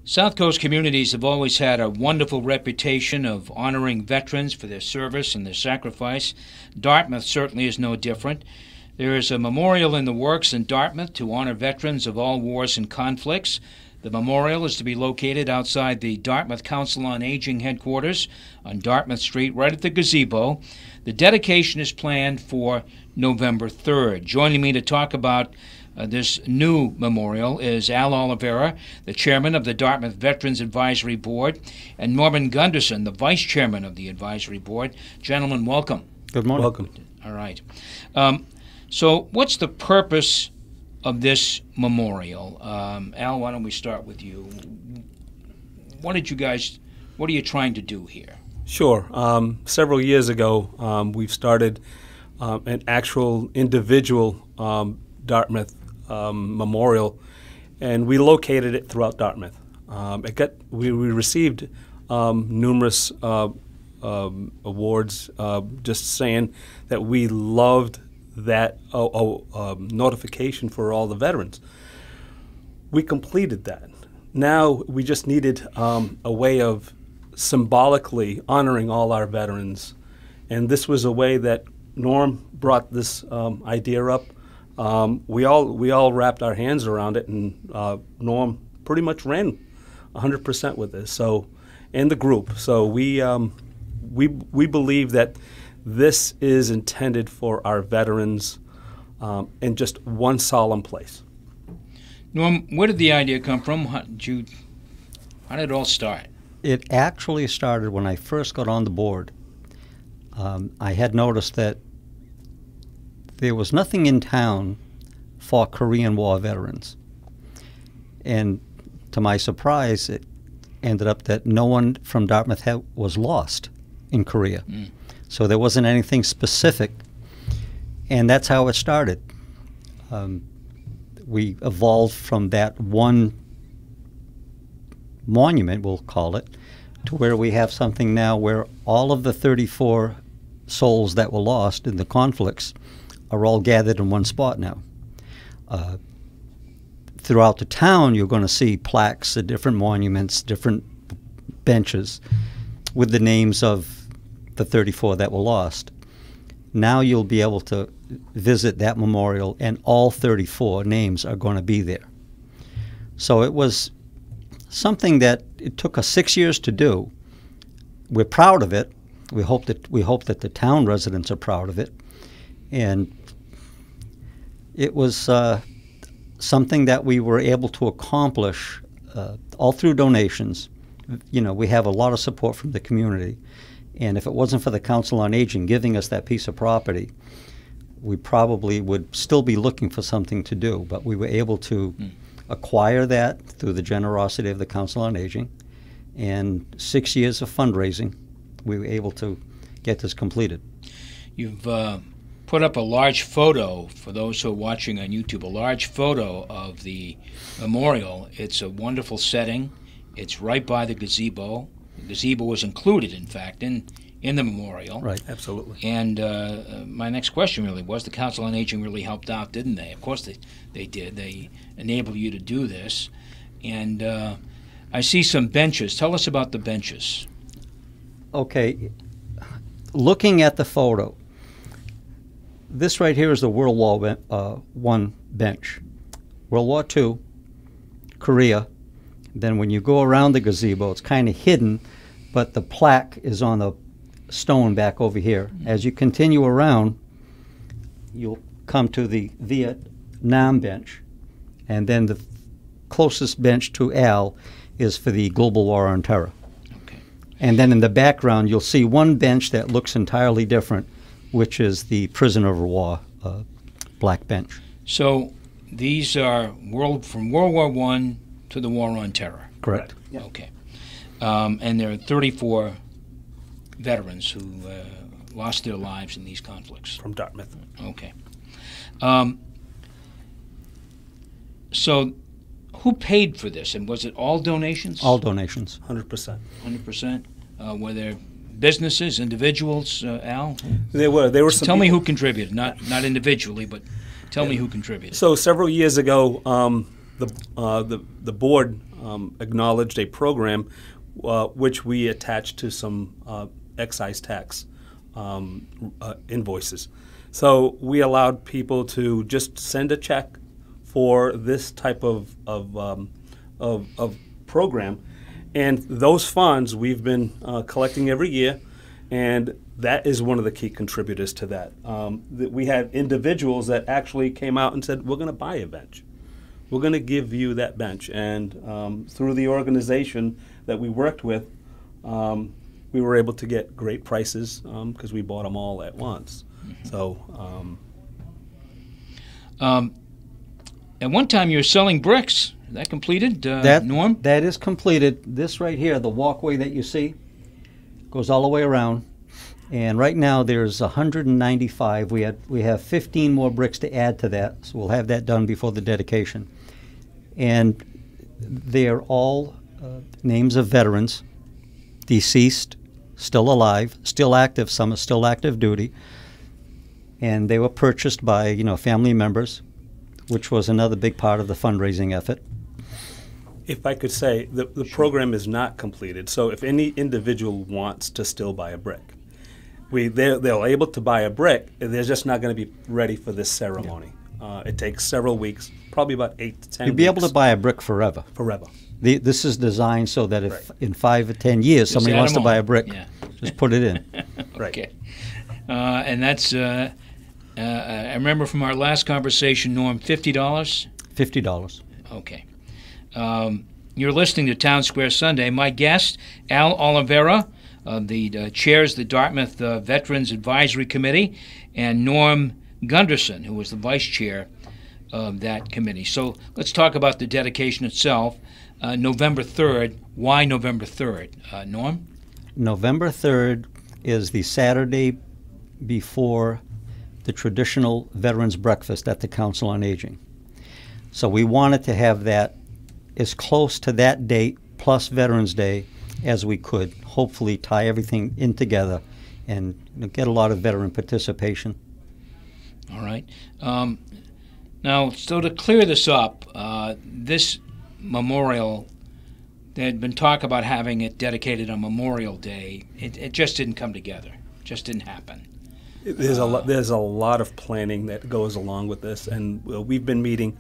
South Coast communities have always had a wonderful reputation of honoring veterans for their service and their sacrifice. Dartmouth certainly is no different. There is a memorial in the works in Dartmouth to honor veterans of all wars and conflicts. The memorial is to be located outside the Dartmouth Council on Aging headquarters on Dartmouth Street, right at the Gazebo. The dedication is planned for November 3rd. Joining me to talk about this new memorial is Al Oliveira, the chairman of the Dartmouth Veterans Advisory Board, and Norman Gunderson, the vice chairman of the advisory board. Gentlemen, welcome. Good morning. Welcome. All right. So what's the purpose of this memorial? Al, why don't we start with you? What are you trying to do here? Sure. Several years ago, we've started an actual individual Dartmouth memorial, and we located it throughout Dartmouth. We received numerous awards just saying that we loved that notification for all the veterans. We completed that. Now we just needed a way of symbolically honoring all our veterans, and this was a way that Norm brought this idea up. We all wrapped our hands around it, and Norm pretty much ran 100% with this. So, and the group. So we believe that this is intended for our veterans in just one solemn place. Norm, where did the idea come from? How did it all start? It actually started when I first got on the board. I had noticed that there was nothing in town for Korean War veterans. And to my surprise, it ended up that no one from Dartmouth was lost in Korea. So there wasn't anything specific, and that's how it started. We evolved from that one monument, we'll call it, to where we have something now where all of the 34 souls that were lost in the conflicts are all gathered in one spot now. Throughout the town, you're going to see plaques at different monuments, different benches with the names of the 34 that were lost. Now you'll be able to visit that memorial, and all 34 names are going to be there. So it was something that it took us 6 years to do. We're proud of it. We hope that the town residents are proud of it, and it was something that we were able to accomplish all through donations. You know, we have a lot of support from the community, and if it wasn't for the Council on Aging giving us that piece of property, we probably would still be looking for something to do. But we were able to acquire that through the generosity of the Council on Aging, and 6 years of fundraising, we were able to get this completed. You've put up a large photo, for those who are watching on YouTube, a large photo of the memorial. It's a wonderful setting. It's right by the gazebo. The gazebo was included, in fact, in the memorial. Right, absolutely. And my next question really was, the Council on Aging really helped out, didn't they? Of course they did. They enabled you to do this. And I see some benches. Tell us about the benches. Okay. Looking at the photo, this right here is the World War I bench. World War II, Korea. Then when you go around the gazebo, it's kind of hidden, but the plaque is on the stone back over here. As you continue around, you'll come to the Vietnam bench, and then the closest bench to Al is for the Global War on Terror. Okay. And then in the background, you'll see one bench that looks entirely different, which is the prisoner of war black bench. So these are from World War I to the War on Terror. Correct. Yeah. Okay. And there are 34 veterans who lost their lives in these conflicts. From Dartmouth. Okay. So who paid for this, and was it all donations? All donations. 100%. 100%? Were there businesses, individuals, Al? There were some Tell me who contributed, not individually, but tell me who contributed. So several years ago, the board acknowledged a program which we attached to some excise tax invoices. So we allowed people to just send a check for this type of program, and those funds we've been collecting every year, and that is one of the key contributors to that. We had individuals that actually came out and said, we're going to buy a bench. We're going to give you that bench. And through the organization that we worked with, we were able to get great prices because we bought them all at once. So, at one time you were selling bricks. Is that completed, Norm? That is completed. This right here, the walkway that you see, goes all the way around. And right now there's 195. We have 15 more bricks to add to that, so we'll have that done before the dedication. And they're all names of veterans, deceased, still alive, still active. Some are still active duty, and they were purchased by family members, which was another big part of the fundraising effort. If I could say, the program is not completed, so if any individual wants to still buy a brick, they're able to buy a brick, they're just not going to be ready for this ceremony. Yeah. It takes several weeks, probably about 8 to 10 You'd be able to buy a brick forever. Forever. This is designed so that if in 5 or 10 years somebody wants to buy a brick, just put it in. Okay. And that's, I remember from our last conversation, Norm, $50? $50. Okay. You're listening to Town Square Sunday. My guest, Al Oliveira, chairs the Dartmouth Veterans Advisory Committee, and Norm Gunderson, who was the vice chair of that committee. So let's talk about the dedication itself. November 3rd. Why November 3rd? Norm? November 3rd is the Saturday before the traditional Veterans Breakfast at the Council on Aging. So we wanted to have that as close to that date plus Veterans Day as we could, hopefully tie everything in together and get a lot of veteran participation. All right. Now, so to clear this up, this memorial, there had been talk about having it dedicated on Memorial Day. It just didn't come together. It just didn't happen. There's a lot of planning that goes along with this, and we've been meeting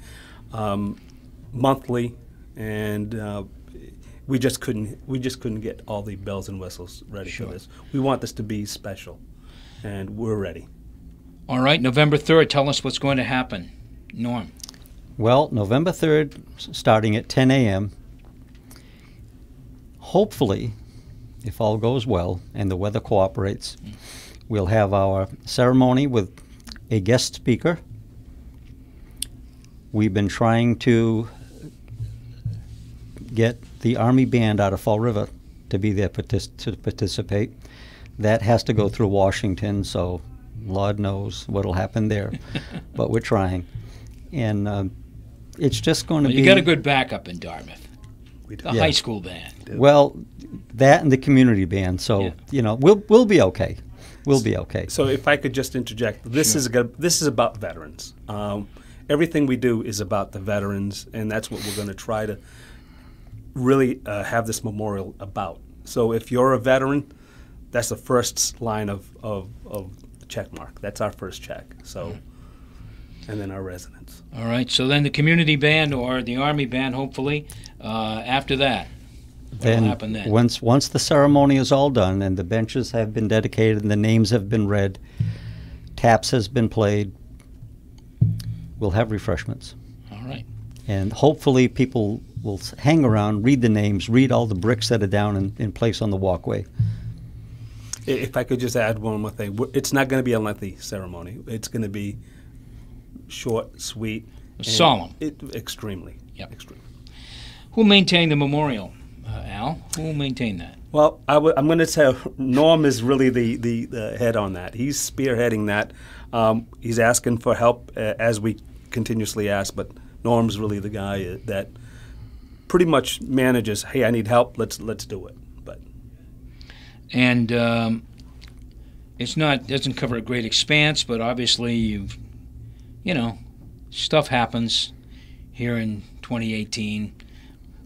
monthly, and we just couldn't get all the bells and whistles ready for this. We want this to be special, and we're ready. All right, November 3rd. Tell us what's going to happen, Norm. Well, November 3rd, starting at 10 a.m. Hopefully, if all goes well and the weather cooperates, we'll have our ceremony with a guest speaker. We've been trying to get the Army Band out of Fall River to be there to participate. That has to go through Washington, so Lord knows what'll happen there. But we're trying. And it's just going to be... You got a good backup in Dartmouth. The high school band. Well, that and the community band. So, we'll be okay. We'll be okay. So if I could just interject, this is about veterans. Everything we do is about the veterans, and that's what we're going to try to really have this memorial about. So if you're a veteran, that's the first line of check mark. That's our first check. So, and then our residents. All right. So then the community band or the Army band, hopefully, after that. What will happen then? Once the ceremony is all done and the benches have been dedicated and the names have been read, taps has been played, we'll have refreshments. All right. And hopefully people will hang around, read the names, read all the bricks that are down in place on the walkway. If I could just add one more thing, it's not going to be a lengthy ceremony. It's going to be short, sweet, solemn. Extremely. Yep. Extremely. Who maintained the memorial, Al? Who will maintain that? Well, I'm going to tell Norm is really the head on that. He's spearheading that. He's asking for help as we continuously ask, but Norm's really the guy that pretty much manages. Hey, I need help. Let's do it. And doesn't cover a great expanse, but obviously stuff happens here in 2018.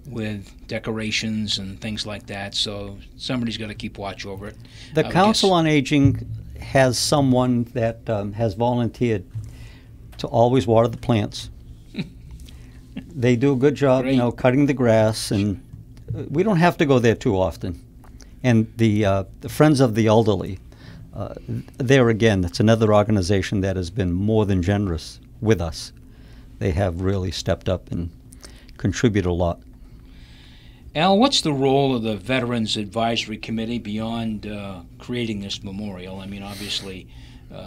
with decorations and things like that. So somebody's got to keep watch over it. The Council on Aging has someone that has volunteered to always water the plants. They do a good job, Great. you know, cutting the grass, and we don't have to go there too often. And the Friends of the Elderly, there again, that's another organization that has been more than generous with us. They have really stepped up and contributed a lot. Al, what's the role of the Veterans Advisory Committee beyond creating this memorial? I mean, obviously,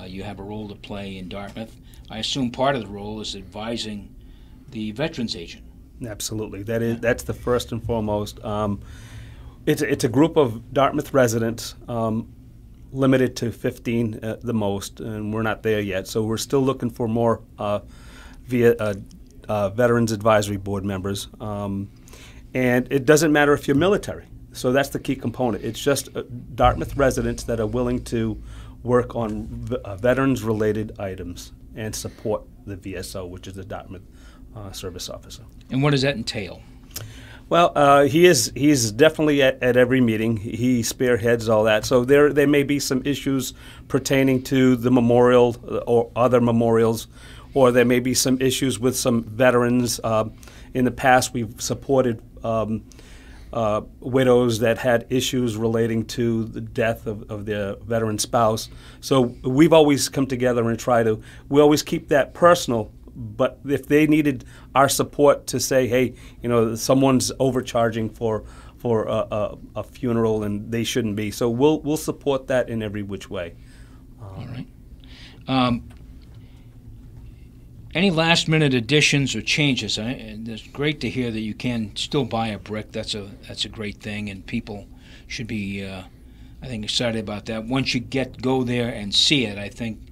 you have a role to play in Dartmouth. I assume part of the role is advising the veterans agent. Absolutely, that's the first and foremost. It's a group of Dartmouth residents, limited to 15 at the most, and we're not there yet. So we're still looking for more via Veterans Advisory Board members. And it doesn't matter if you're military. So that's the key component. It's just Dartmouth residents that are willing to work on veterans-related items and support the VSO, which is the Dartmouth Service Officer. And what does that entail? Well, he's definitely at every meeting. He spearheads all that. So there may be some issues pertaining to the memorial or other memorials, or there may be some issues with some veterans. In the past, we've supported widows that had issues relating to the death of their veteran spouse. So we've always come together and we always keep that personal, but if they needed our support to say, hey, you know, someone's overcharging for a funeral and they shouldn't be, so we'll support that in every which way. All right. Any last-minute additions or changes? It's great to hear that you can still buy a brick. That's a great thing, and people should be, I think, excited about that. Once you go there and see it, I think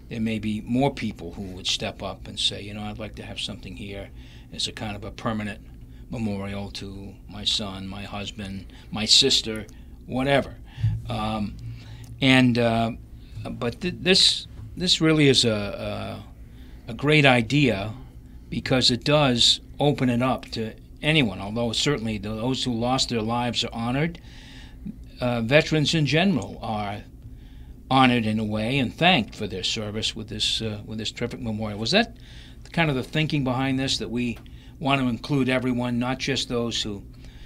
there may be more people who would step up and say, you know, I'd like to have something here as a kind of a permanent memorial to my son, my husband, my sister, whatever. But this really is a great idea, because it does open it up to anyone, although certainly those who lost their lives are honored. Veterans in general are honored in a way and thanked for their service with this terrific memorial. Was that kind of the thinking behind this, that we want to include everyone, not just those who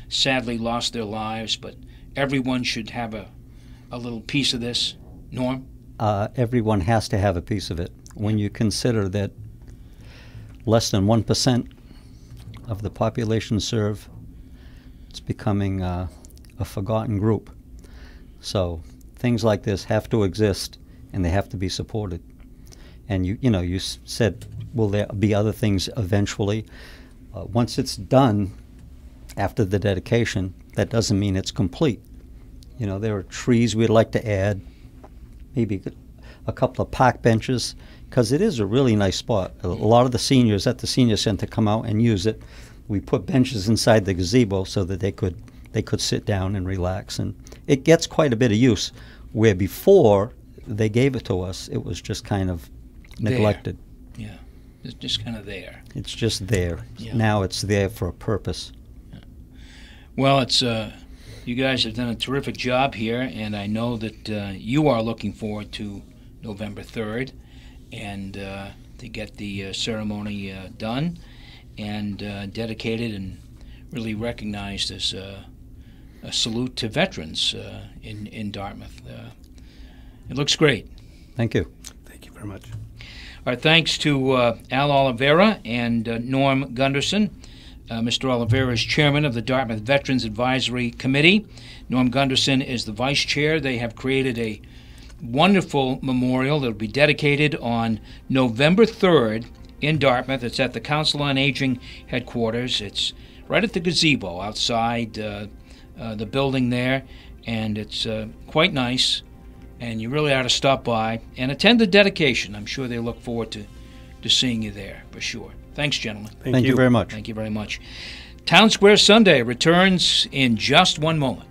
sadly lost their lives, but everyone should have a little piece of this? Norm? Everyone has to have a piece of it. When you consider that less than 1% of the population serve, it's becoming a forgotten group. So things like this have to exist, and they have to be supported. And you said, will there be other things eventually? Once it's done, after the dedication, that doesn't mean it's complete. You know, there are trees we'd like to add, maybe a couple of park benches, because it is a really nice spot. A lot of the seniors at the senior center come out and use it. We put benches inside the gazebo so that they could sit down and relax, and it gets quite a bit of use, where before they gave it to us, it was just kind of neglected. There. Yeah, it's just kind of there. It's just there. Yeah. Now it's there for a purpose. Yeah. Well, it's you guys have done a terrific job here, and I know that you are looking forward to November 3rd, and to get the ceremony done and dedicated and really recognized as a salute to veterans in Dartmouth. It looks great. Thank you. Thank you very much. Our thanks to Al Oliveira and Norm Gunderson. Mr. Oliveira is chairman of the Dartmouth Veterans Advisory Committee. Norm Gunderson is the vice chair. They have created a wonderful memorial that will be dedicated on November 3rd in Dartmouth. It's at the Council on Aging headquarters. It's right at the Gazebo outside the building there, and it's quite nice, and you really ought to stop by and attend the dedication. I'm sure they look forward to seeing you there for sure. Thanks, gentlemen. Thank you very much. Thank you very much. Town Square Sunday returns in just one moment.